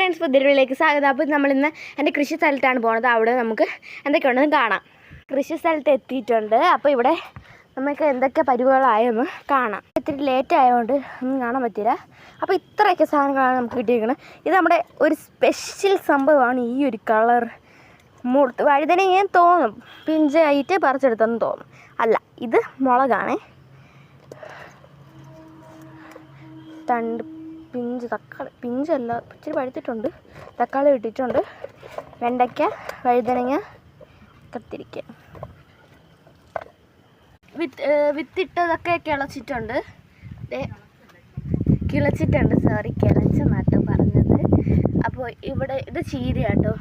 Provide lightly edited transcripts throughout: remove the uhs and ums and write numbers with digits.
Friends, പുതിയൊരുവിലേക്ക് സ്വാഗതം. അപ്പോൾ നമ്മളിന്ന് എൻ്റെ കൃഷി സ്ഥലത്താണ് പോകുന്നത്. അവിടെ നമുക്ക് എന്തൊക്കെയുണ്ടെന്ന് കാണാം. കൃഷി സ്ഥലത്ത് എത്തിയിട്ടുണ്ട്. അപ്പോൾ ഇവിടെ നമുക്ക് എന്തൊക്കെ പരിവുകളായെന്ന് കാണാം. ഇത്തിരി ലേറ്റ് ആയതുകൊണ്ട് ഒന്നും കാണാൻ പറ്റില്ല. അപ്പോൾ ഇത്രയൊക്കെ സാധനങ്ങളാണ് നമുക്ക് കിട്ടിയിരിക്കുന്നത്. ഇത് നമ്മുടെ ഒരു സ്പെഷ്യൽ സംഭവമാണ് ഈ ഒരു കളർ. വഴുതനങ്ങ തോന്നും പിഞ്ചായിട്ട് പറിച്ചെടുത്തെന്ന് തോന്നും. അല്ല, ഇത് മുളകാണേ. തണ്ട് പിഞ്ച് തക്കാളി, പിഞ്ചല്ല, ഇച്ചിരി പഴുത്തിട്ടുണ്ട്. തക്കാളി ഇട്ടിട്ടുണ്ട്, വെണ്ടയ്ക്ക, വഴുതനങ്ങ, കത്തിരിക്ക. വിത്തിട്ടതൊക്കെ കിളച്ചിട്ടുണ്ട്. കിളച്ചെന്നാട്ടോ പറഞ്ഞത്. അപ്പോൾ ഇവിടെ ഇത് ചീരയാട്ടോ.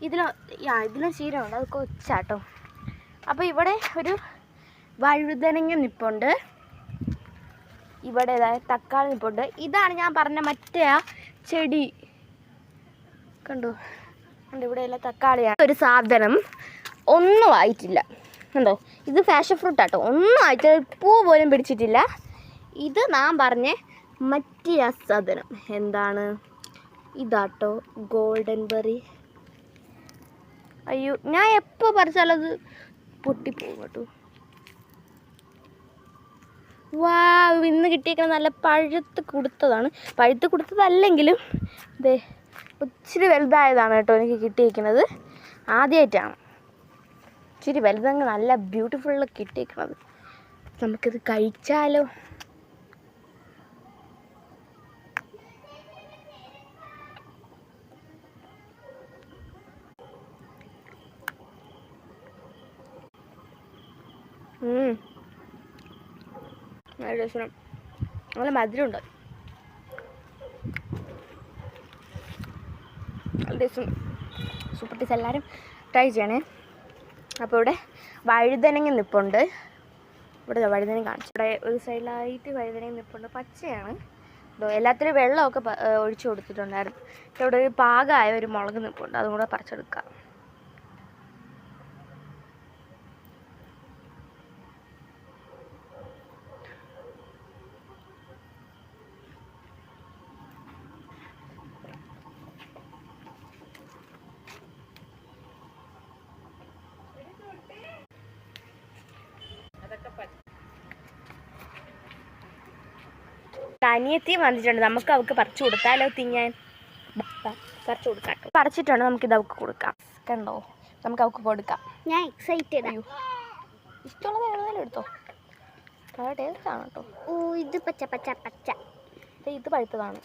ഇതിലും ചീര ഉണ്ട്, അത് കൊച്ചാട്ടോ. അപ്പോൾ ഇവിടെ ഒരു വഴുതനങ്ങ നിപ്പുണ്ട്. ഇവിടെ തക്കാളി നിപ്പുണ്ട്. ഇതാണ് ഞാൻ പറഞ്ഞ മറ്റേ ആ ചെടി, കണ്ടോ? ഇവിടെ എല്ലാം തക്കാളിയാണ്. ഒരു സാധനം ഒന്നും ആയിട്ടില്ല, കണ്ടോ? ഇത് ഫാഷൻ ഫ്രൂട്ട് ആട്ടോ. ഒന്നും ആയിട്ട് പൂ പോലും പിടിച്ചിട്ടില്ല. ഇത് ഞാൻ പറഞ്ഞ മറ്റേ ആ സാധനം എന്താണ്? ഇതാട്ടോ, ഗോൾഡൻ ബെറി. അയ്യോ, ഞാൻ എപ്പോൾ പറിച്ചാലും അത് പൊട്ടിപ്പോകും കേട്ടോ. ഇന്ന് കിട്ടിയേക്കുന്നത് നല്ല പഴുത്ത് കൊടുത്തതല്ലെങ്കിലും ഇതേ ഇച്ചിരി വലുതായതാണ് കേട്ടോ എനിക്ക് കിട്ടിയിരിക്കുന്നത്. ആദ്യമായിട്ടാണ് ഇച്ചിരി വലുതങ്ങ് നല്ല ബ്യൂട്ടിഫുള്ള് കിട്ടിയിരിക്കുന്നത്. നമുക്കിത് കഴിച്ചാലോ? നല്ല മധുരമുണ്ട്. Super taste. എല്ലാവരും ട്രൈ ചെയ്യണേ. അപ്പോൾ ഇവിടെ വഴുതനങ്ങ നിപ്പുണ്ട്. ഇവിടെ വഴുതനങ്ങ കാണിച്ചു. ഇവിടെ ഒരു സൈഡിലായിട്ട് വഴുതനങ്ങ നിപ്പുണ്ട്. പച്ചയാണ്. എല്ലാത്തിലും വെള്ളമൊക്കെ ഒഴിച്ചു കൊടുത്തിട്ടുണ്ടായിരുന്നു. ഇവിടെ ഒരു പാകമായ ഒരു മുളക് നിപ്പുണ്ട്. അതും കൂടെ പറിച്ചെടുക്കാം. അനിയത്തിയും വന്നിട്ടുണ്ട്. നമുക്ക് അവൾക്ക് പറിച്ചു കൊടുത്താലോ? തിന്നാൻ പറിച്ചു കൊടുക്കാം. പറിച്ചിട്ടുണ്ട്, നമുക്കിത് അവൾക്ക് കൊടുക്കാം. കണ്ടോ? നമുക്ക് അവൾക്ക് കൊടുക്കാം. ഞാൻ എക്സൈറ്റഡ്. അയ്യോ, ഇഷ്ടമുള്ളത് എഴുതാനും എടുത്തോ. നല്ല ടേസ്റ്റാണ് കേട്ടോ. ഇത് പച്ച. ഇത് പഴുത്തതാണ്.